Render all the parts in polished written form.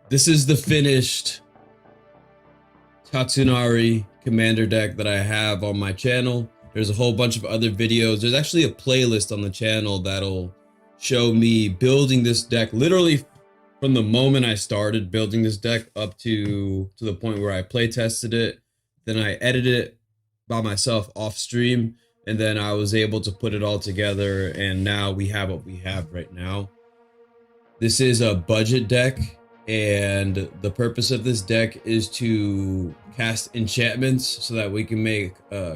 This is the finished Tatsunari commander deck that I have on my channel. There's a whole bunch of other videos. There's actually a playlist on the channel that'll show me building this deck literally from the moment I started building this deck up to the point where I play tested it. Then I edited it by myself off stream, and then I was able to put it all together, and now we have what we have right now. This is a budget deck, and the purpose of this deck is to cast enchantments so that we can make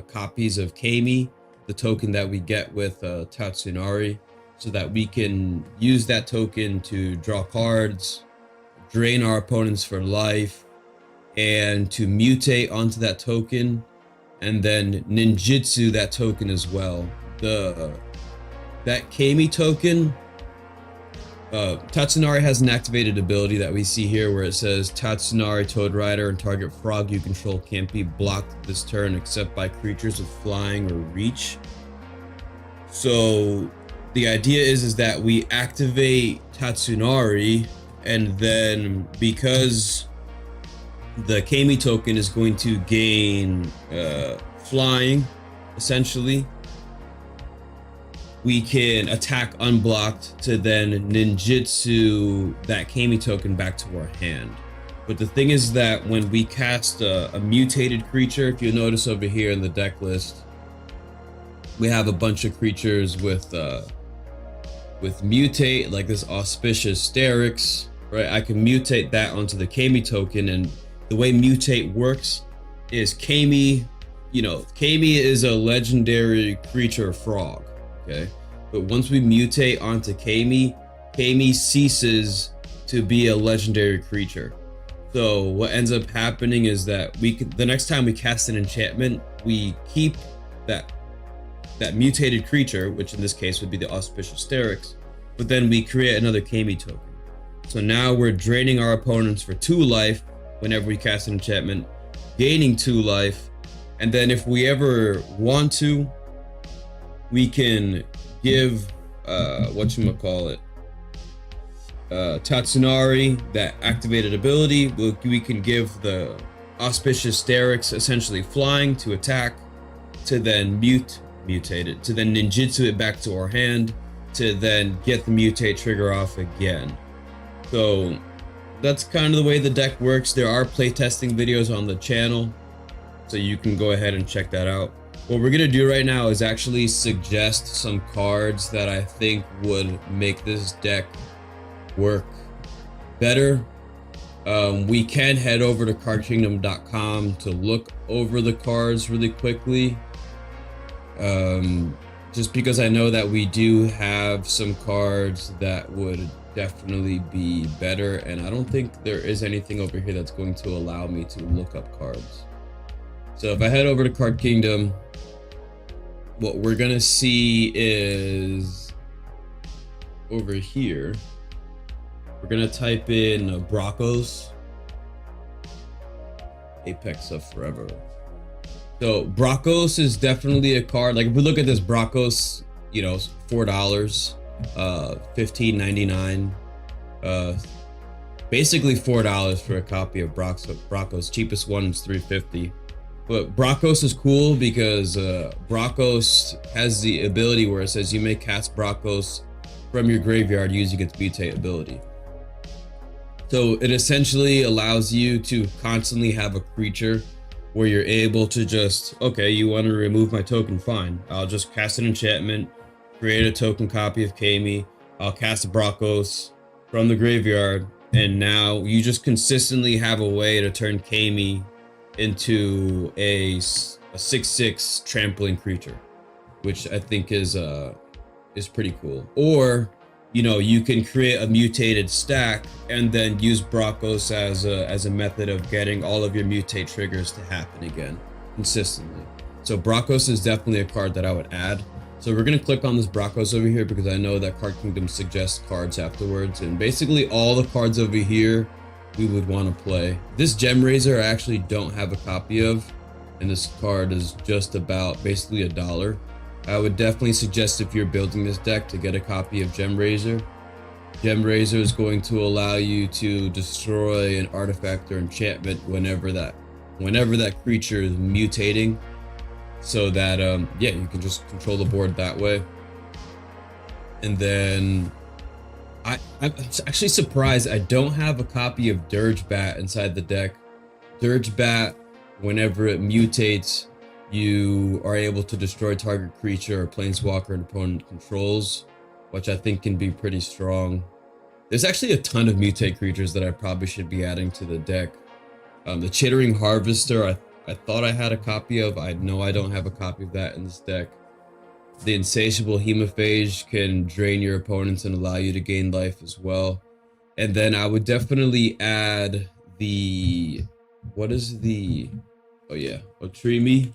copies of Kami, the token that we get with Tatsunari, so that we can use that token to draw cards, drain our opponents for life, and to mutate onto that token, and then ninjutsu that token as well. That Kami token, Tatsunari has an activated ability that we see here where it says Tatsunari Toad Rider and target frog you control can't be blocked this turn except by creatures with flying or reach. So the idea is that we activate Tatsunari, and then because the Kami token is going to gain flying, essentially, we can attack unblocked to then ninjutsu that Kami token back to our hand. But the thing is that when we cast a mutated creature, if you notice over here in the deck list, we have a bunch of creatures with mutate, like this auspicious Sterix, right? I can mutate that onto the Kami token, and the way mutate works is Kami, Kami is a legendary creature frog, okay? But once we mutate onto Kami, Kami ceases to be a legendary creature. So what ends up happening is that the next time we cast an enchantment, we keep that mutated creature, which in this case would be the auspicious Sterix, but then we create another Kami token. So now we're draining our opponents for 2 life whenever we cast an enchantment, gaining 2 life, and then if we ever want to, we can give Tatsunari that activated ability. We can give the auspicious Sterix essentially flying to attack, to then mutate it, to then ninjutsu it back to our hand, to then get the mutate trigger off again. So that's kind of the way the deck works. There are playtesting videos on the channel, so you can go ahead and check that out. What we're gonna do right now is actually suggest some cards that I think would make this deck work better. We can head over to cardkingdom.com to look over the cards really quickly. Just because I know that we do have some cards that would definitely be better, and I don't think there is anything over here that's going to allow me to look up cards. So if I head over to Card Kingdom, what we're gonna see is over here, we're gonna type in Bracos, Apex of Forever. So Bracos is definitely a card. Like if we look at this Bracos, $4, $15.99, basically $4 for a copy of Bracos. Cheapest one is $3.50. But Bracos is cool because Bracos has the ability where it says you may cast Bracos from your graveyard using its mutate ability. So it essentially allows you to constantly have a creature where you're able to just, okay, you want to remove my token, fine. I'll just cast an enchantment, create a token copy of Kami, I'll cast Bracos from the graveyard, and now you just consistently have a way to turn Kami into a 6/6 trampling creature, which I think is pretty cool. Or you can create a mutated stack and then use Bracos as a method of getting all of your mutate triggers to happen again consistently. So Bracos is definitely a card that I would add. So we're gonna click on this Bracos over here because I know that Card Kingdom suggests cards afterwards, and basically all the cards over here we would want to play. This Gem Raiser I actually don't have a copy of, and this card is just about basically $1. I would definitely suggest if you're building this deck to get a copy of Gem Raiser. Gem Razor is going to allow you to destroy an artifact or enchantment whenever that creature is mutating, so that yeah, you can just control the board that way. And then I'm actually surprised I don't have a copy of Dirge Bat inside the deck. Dirge Bat, whenever it mutates, you are able to destroy target creature or planeswalker an opponent controls, which I think can be pretty strong. There's actually a ton of mutate creatures that I probably should be adding to the deck. The Chittering Harvester, I thought I had a copy of. I know I don't have a copy of that in this deck. The Insatiable Hemophage can drain your opponents and allow you to gain life as well. And then I would definitely add the... What is the... Oh yeah, Otrimi.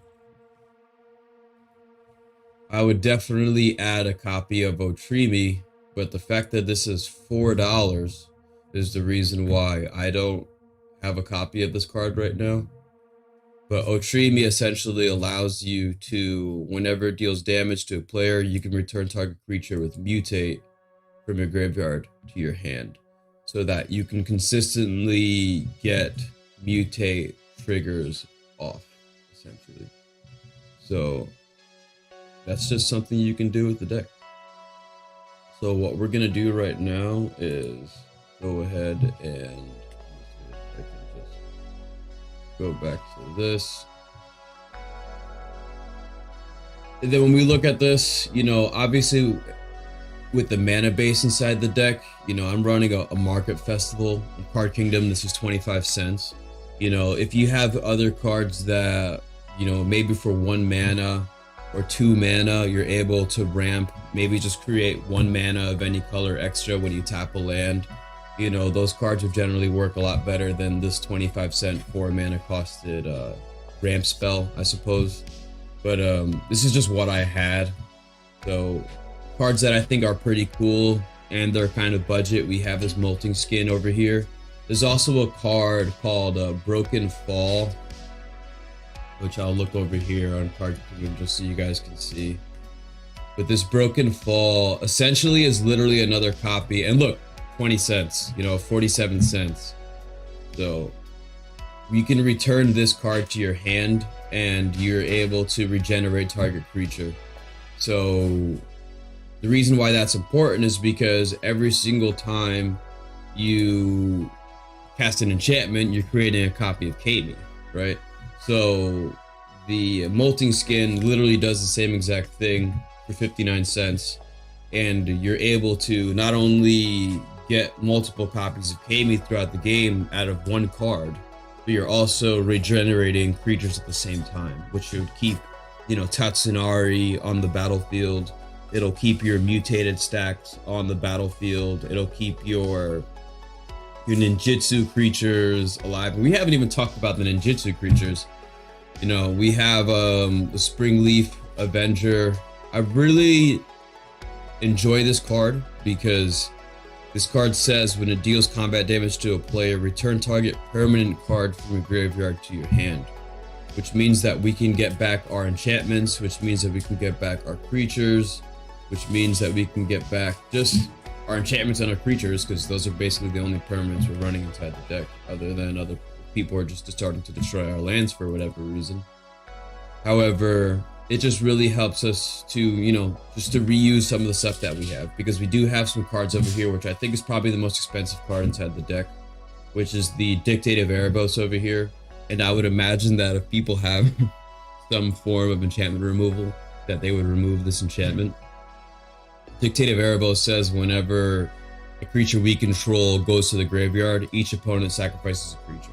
I would definitely add a copy of Otrimi, but the fact that this is $4 is the reason why I don't have a copy of this card right now. But Otrimi essentially allows you to, whenever it deals damage to a player, you can return target creature with mutate from your graveyard to your hand, so that you can consistently get mutate triggers off, essentially. So that's just something you can do with the deck. So what we're gonna do right now is go ahead and go back to this. And then when we look at this, you know, obviously with the mana base inside the deck, you know, I'm running a market festival in Card Kingdom. This is 25 cents. You know, if you have other cards that, you know, maybe for 1 mana or 2 mana, you're able to ramp, maybe just create 1 mana of any color extra when you tap a land. You know, those cards would generally work a lot better than this 25 cent 4 mana costed ramp spell, I suppose. But this is just what I had. So cards that I think are pretty cool and they're kind of budget. We have this Molting Skin over here. There's also a card called Broken Fall, which I'll look over here on Card Kingdom just so you guys can see. But this Broken Fall essentially is literally another copy. And look, 20 cents, you know, 47 cents. So you can return this card to your hand and you're able to regenerate target creature. So the reason why that's important is because every single time you cast an enchantment, you're creating a copy of Kami, right? So the Molting Skin literally does the same exact thing for 59 cents. And you're able to not only get multiple copies of Kami throughout the game out of 1 card, but you're also regenerating creatures at the same time, which would keep, you know, Tatsunari on the battlefield. It'll keep your mutated stacks on the battlefield. It'll keep your ninjutsu creatures alive. And we haven't even talked about the ninjutsu creatures. You know, we have the Springleaf Avenger. I really enjoy this card because this card says when it deals combat damage to a player, return target permanent card from your graveyard to your hand, which means that we can get back our enchantments, which means that we can get back our creatures, which means that we can get back just our enchantments and our creatures, because those are basically the only permanents we're running inside the deck, other than other people are just starting to destroy our lands for whatever reason. However, it just really helps us to, you know, just to reuse some of the stuff that we have, because we do have some cards over here, which I think is probably the most expensive card inside the deck, which is the Dictative Erebos over here. And I would imagine that if people have some form of enchantment removal, that they would remove this enchantment. Dictative Erebos says whenever a creature we control goes to the graveyard, each opponent sacrifices a creature.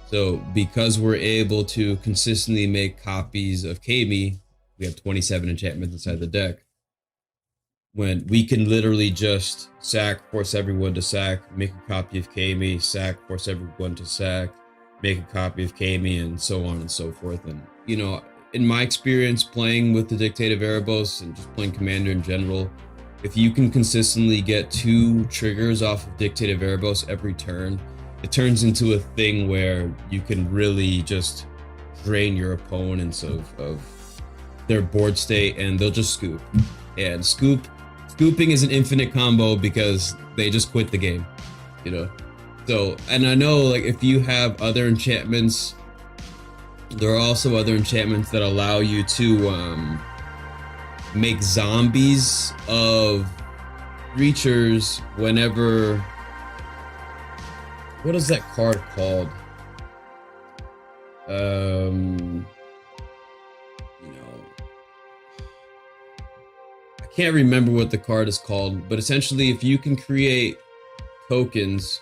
So because we're able to consistently make copies of Kami, we have 27 enchantments inside the deck, when we can literally just sack, force everyone to sack, make a copy of Kami, sack, force everyone to sack, make a copy of Kami, and so on and so forth. And, you know, in my experience playing with the Dictative Erebos and just playing Commander in general, if you can consistently get 2 triggers off of Dictative Erebos every turn, it turns into a thing where you can really just drain your opponents of their board state, and they'll just scoop. And scoop scooping is an infinite combo because they just quit the game, you know. So, and I know like if you have other enchantments, there are also other enchantments that allow you to make zombies of creatures whenever. What is that card called? You know, I can't remember what the card is called, but essentially if you can create tokens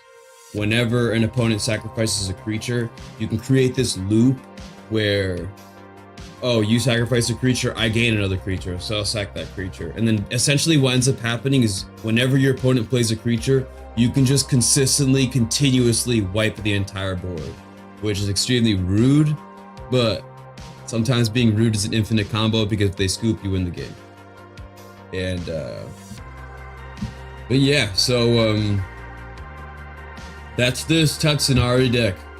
whenever an opponent sacrifices a creature, you can create this loop where, oh, you sacrifice a creature, I gain another creature, so I'll sack that creature. And then essentially what ends up happening is whenever your opponent plays a creature, you can just consistently, continuously wipe the entire board, which is extremely rude, but sometimes being rude is an infinite combo because if they scoop, you win the game. And, but yeah, so, that's this Tatsunari deck.